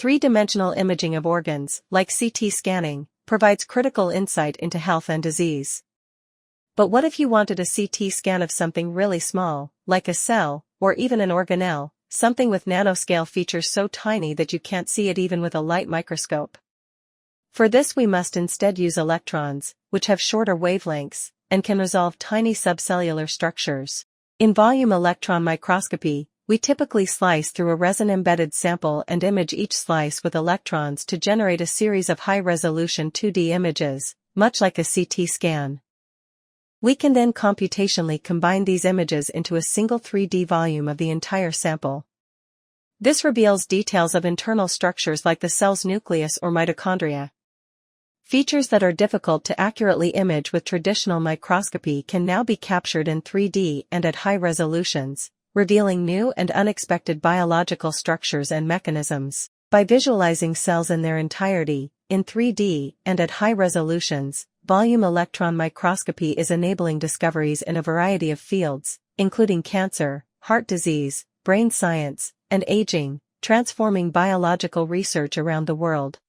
Three-dimensional imaging of organs, like CT scanning, provides critical insight into health and disease. But what if you wanted a CT scan of something really small, like a cell, or even an organelle, something with nanoscale features so tiny that you can't see it even with a light microscope? For this we must instead use electrons, which have shorter wavelengths, and can resolve tiny subcellular structures. In volume electron microscopy, we typically slice through a resin-embedded sample and image each slice with electrons to generate a series of high-resolution 2D images, much like a CT scan. We can then computationally combine these images into a single 3D volume of the entire sample. This reveals details of internal structures like the cell's nucleus or mitochondria. Features that are difficult to accurately image with traditional microscopy can now be captured in 3D and at high resolutions, revealing new and unexpected biological structures and mechanisms. By visualizing cells in their entirety, in 3D and at high resolutions, volume electron microscopy is enabling discoveries in a variety of fields, including cancer, heart disease, brain science, and aging, transforming biological research around the world.